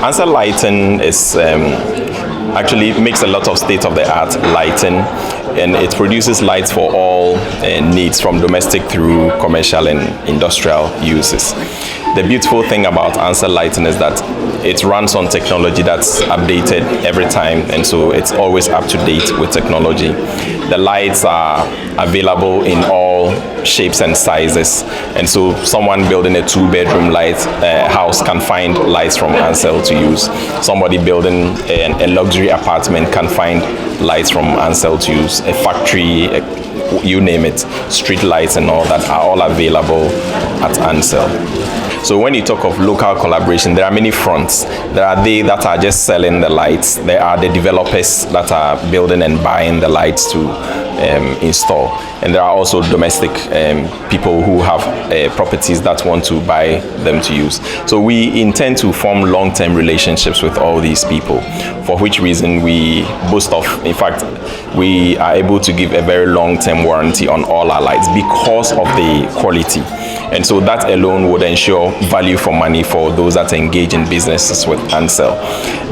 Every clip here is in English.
Ansel lighting is actually makes a lot of state-of-the-art lighting, and it produces lights for all needs, from domestic through commercial and industrial uses. The beautiful thing about Ansel lighting is that it runs on technology that's updated every time, and so it's always up to date with technology. The lights are available in all shapes and sizes, and so someone building a 2-bedroom house can find lights from Ansel to use. Somebody building a luxury apartment can find lights from Ansel to use. A factory, you name it, street lights and all that are all available at Ansel. So when you talk of local collaboration, there are many fronts. There are they that are just selling the lights. There are the developers that are building and buying the lights to install. And there are also domestic people who have properties that want to buy them to use. So we intend to form long-term relationships with all these people, for which reason we boast of, in fact, we are able to give a very long-term warranty on all our lights because of the quality. And so that alone would ensure value for money for those that engage in businesses with Ansel.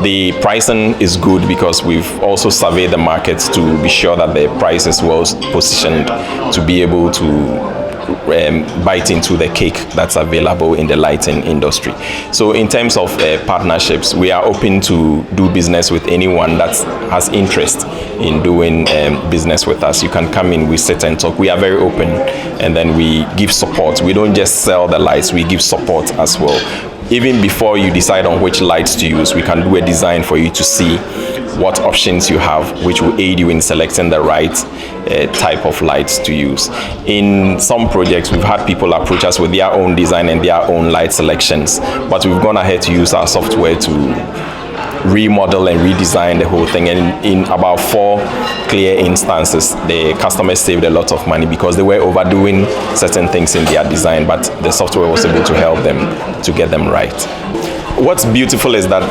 The pricing is good because we've also surveyed the market to be sure that the price is well positioned to be able to bite into the cake that's available in the lighting industry. So in terms of partnerships, we are open to do business with anyone that has interest in doing business with us. You can come in, we sit and talk. We are very open, and then we give support. We don't just sell the lights, we give support as well. Even before you decide on which lights to use, we can do a design for you to see what options you have, which will aid you in selecting the right type of lights to use. In some projects, we've had people approach us with their own design and their own light selections, but we've gone ahead to use our software to remodel and redesign the whole thing, and in about 4 clear instances the customers saved a lot of money because they were overdoing certain things in their design, but the software was able to help them to get them right. What's beautiful is that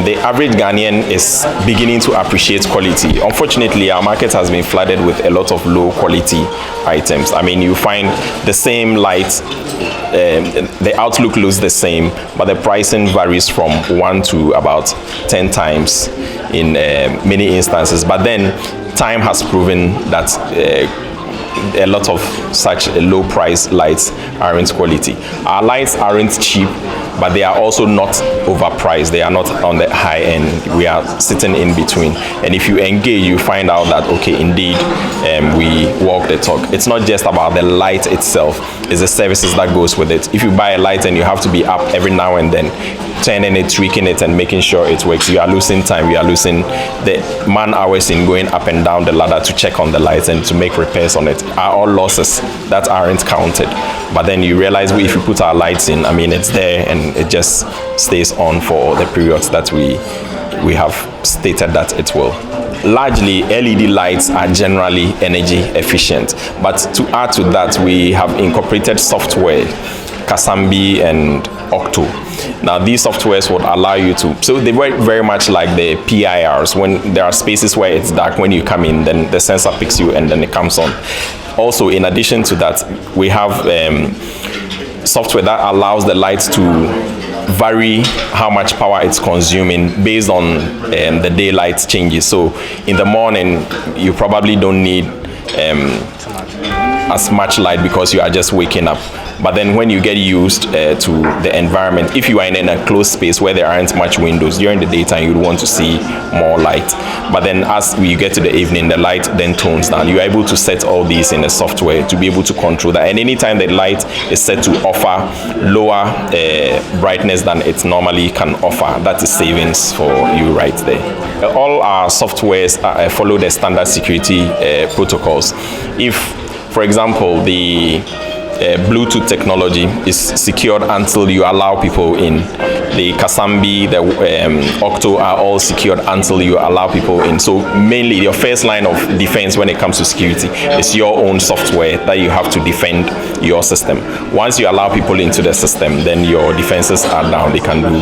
the average Ghanaian is beginning to appreciate quality. Unfortunately, our market has been flooded with a lot of low quality items. I mean, you find the same light, the outlook looks the same, but the pricing varies from 1 to about 10 times in many instances. But then time has proven that a lot of such low price lights aren't quality. Our lights aren't cheap, but they are also not overpriced. They are not on the high end. We are sitting in between. And if you engage, you find out that, okay, indeed, we walk the talk. It's not just about the light itself, it's the services that goes with it. If you buy a light and you have to be up every now and then, turning it, tweaking it, and making sure it works, you are losing time. You are losing the man hours in going up and down the ladder to check on the lights and to make repairs on it. Are all losses that aren't counted. But then you realize if you put our lights in, I mean, it's there and it just stays on for the periods that we have stated that it will. Largely, LED lights are generally energy efficient, but to add to that, we have incorporated software, Kasambi and Octo. Now, these softwares would allow you to, so they work very much like the PIRs. When there are spaces where it's dark, when you come in, then the sensor picks you and then it comes on. Also, in addition to that, we have software that allows the lights to vary how much power it's consuming based on the daylight changes. So in the morning, you probably don't need as much light because you are just waking up. But then when you get used to the environment, if you are in a closed space where there aren't much windows, during the daytime you'd want to see more light. But then as you get to the evening, the light then tones down. You're able to set all these in the software to be able to control that. And anytime the light is set to offer lower brightness than it normally can offer, that is savings for you right there. All our softwares follow the standard security protocols. If, for example, the Bluetooth technology is secured until you allow people in. The Kasambi, the Octo are all secured until you allow people in. So mainly your first line of defense when it comes to security is your own software that you have to defend your system. Once you allow people into the system, then your defenses are down. They can do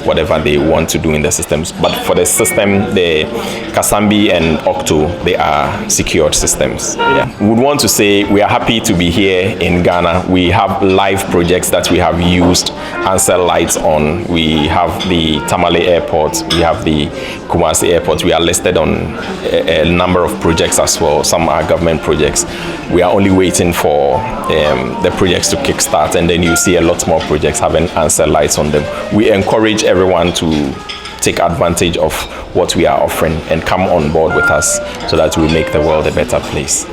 whatever they want to do in the systems. But for the system, the Kasambi and Octo, they are secured systems. Yeah. We would want to say we are happy to be here in Ghana. Ghana. We have live projects that we have used Ansel lights on. We have the Tamale Airport, we have the Kumasi Airport. We are listed on a number of projects as well. Some are government projects. We are only waiting for the projects to kickstart, and then you see a lot more projects having Ansel lights on them. We encourage everyone to take advantage of what we are offering and come on board with us so that we make the world a better place.